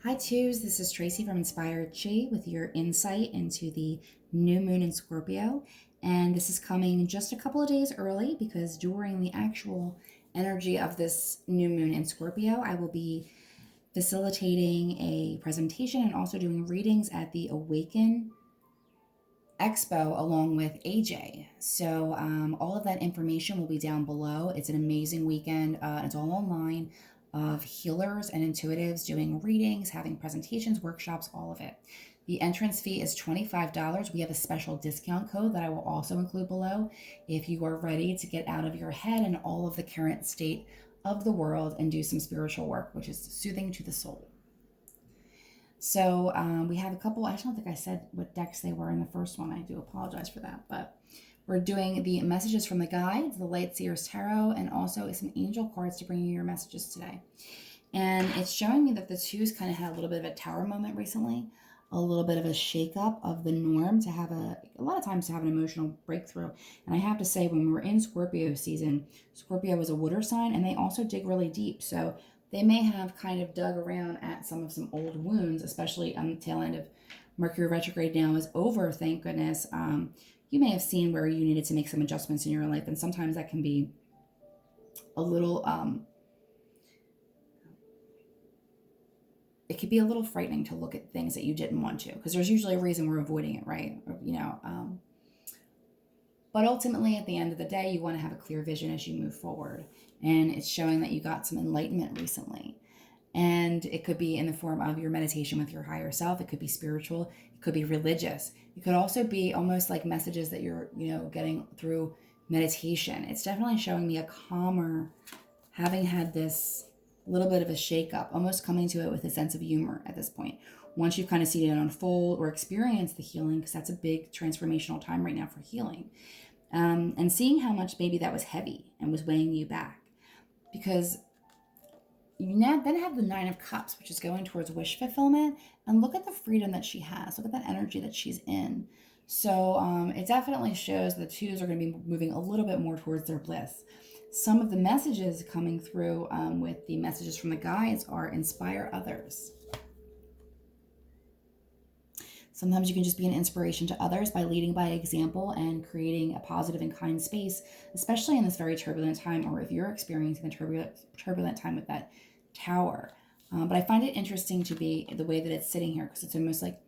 Hi, twos. This is Tracy from Inspired Chi with your insight into the new moon in Scorpio. And this is coming just a couple of days early because during the actual energy of this new moon in Scorpio, I will be facilitating a presentation and also doing readings at the Awaken Expo along with AJ. So all of that information will be down below. It's an amazing weekend. It's all online of healers and intuitives doing readings, having presentations, workshops, all of it. The entrance fee is $25. We have a special discount code that I will also include below if you are ready to get out of your head and all of the current state of the world and do some spiritual work, which is soothing to the soul. So we have a couple, I don't think I said what decks they were in the first one. I do apologize for that. But we're doing the messages from the guides, the Light Seers Tarot, and also some angel cards to bring you your messages today. And it's showing me that the twos kind of had a little bit of a tower moment recently, a little bit of a shakeup of the norm to have a lot of times to have an emotional breakthrough. And I have to say, when we were in Scorpio season, Scorpio was a water sign and they also dig really deep. So they may have kind of dug around at some old wounds, especially on the tail end of Mercury retrograde now is over, thank goodness. You may have seen where you needed to make some adjustments in your life, and sometimes that can be a little, it could be a little frightening to look at things that you didn't want to, because there's usually a reason we're avoiding it, right? But ultimately, at the end of the day, you want to have a clear vision as you move forward. And it's showing that you got some enlightenment recently. And it could be in the form of your meditation with your higher self. It could be spiritual. It could be religious. It could also be almost like messages that you're, getting through meditation. It's definitely showing me a calmer, having had this little bit of a shake-up, almost coming to it with a sense of humor at this point. Once you've kind of seen it unfold or experienced the healing, because that's a big transformational time right now for healing, and seeing how much maybe that was heavy and was weighing you back. Because you now then have the Nine of Cups, which is going towards wish fulfillment, and look at the freedom that she has. Look at that energy that she's in. So it definitely shows the twos are going to be moving a little bit more towards their bliss. Some of the messages coming through with the messages from the guides are inspire others. Sometimes you can just be an inspiration to others by leading by example and creating a positive and kind space, especially in this very turbulent time, or if you're experiencing the turbulent time with that tower. But I find it interesting to be the way that it's sitting here, because it's almost like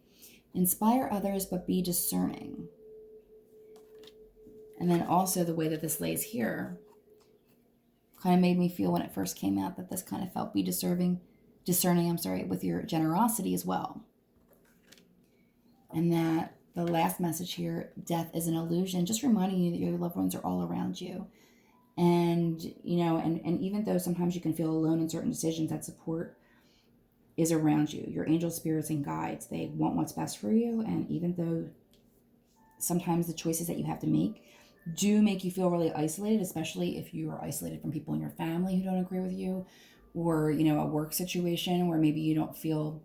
inspire others, but be discerning. And then also the way that this lays here kind of made me feel when it first came out that this kind of felt be discerning, with your generosity as well. And that the last message here, death is an illusion, just reminding you that your loved ones are all around you. And, and even though sometimes you can feel alone in certain decisions, that support is around you. Your angel spirits and guides, they want what's best for you. And even though sometimes the choices that you have to make do make you feel really isolated, especially if you are isolated from people in your family who don't agree with you, or, a work situation where maybe you don't feel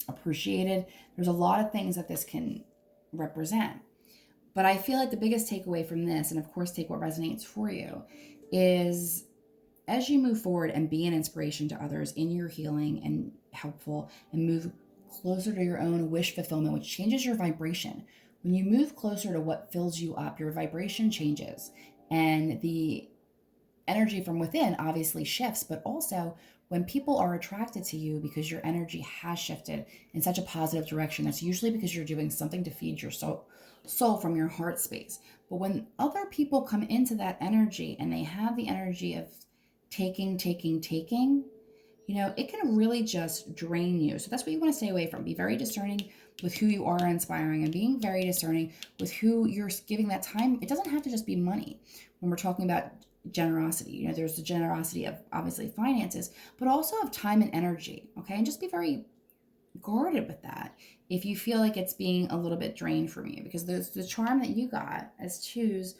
appreciated. There's a lot of things that this can represent. But I feel like the biggest takeaway from this, and of course take what resonates for you, is as you move forward and be an inspiration to others in your healing and helpful and move closer to your own wish fulfillment, which changes your vibration. When you move closer to what fills you up, your vibration changes and the energy from within obviously shifts, but also when people are attracted to you because your energy has shifted in such a positive direction, that's usually because you're doing something to feed your soul from your heart space. But when other people come into that energy and they have the energy of taking, it can really just drain you. So that's what you want to stay away from. Be very discerning with who you are inspiring and being very discerning with who you're giving that time. It doesn't have to just be money. When we're talking about generosity, there's the generosity of obviously finances, but also of time and energy. Okay. And just be very guarded with that if you feel like it's being a little bit drained from you, because there's the charm that you got as twos.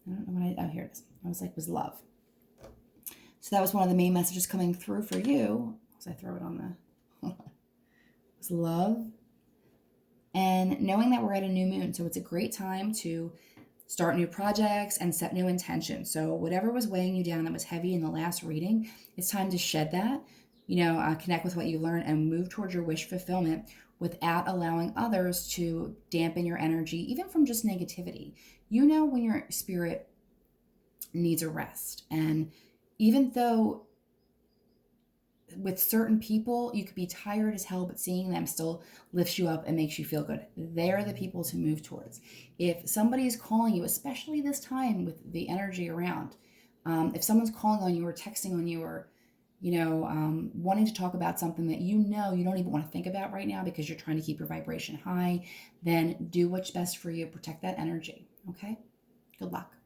I don't know what here it is. I was like, was love. So that was one of the main messages coming through for you. As I throw it on the was love. And knowing that we're at a new moon. So it's a great time to start new projects and set new intentions. So whatever was weighing you down that was heavy in the last reading, it's time to shed that. connect with what you learn and move towards your wish fulfillment without allowing others to dampen your energy, even from just negativity. When your spirit needs a rest. And even though with certain people, you could be tired as hell, but seeing them still lifts you up and makes you feel good. They're the people to move towards. If somebody is calling you, especially this time with the energy around, if someone's calling on you or texting on you or, wanting to talk about something that you don't even want to think about right now because you're trying to keep your vibration high, then do what's best for you. Protect that energy. Okay? Good luck.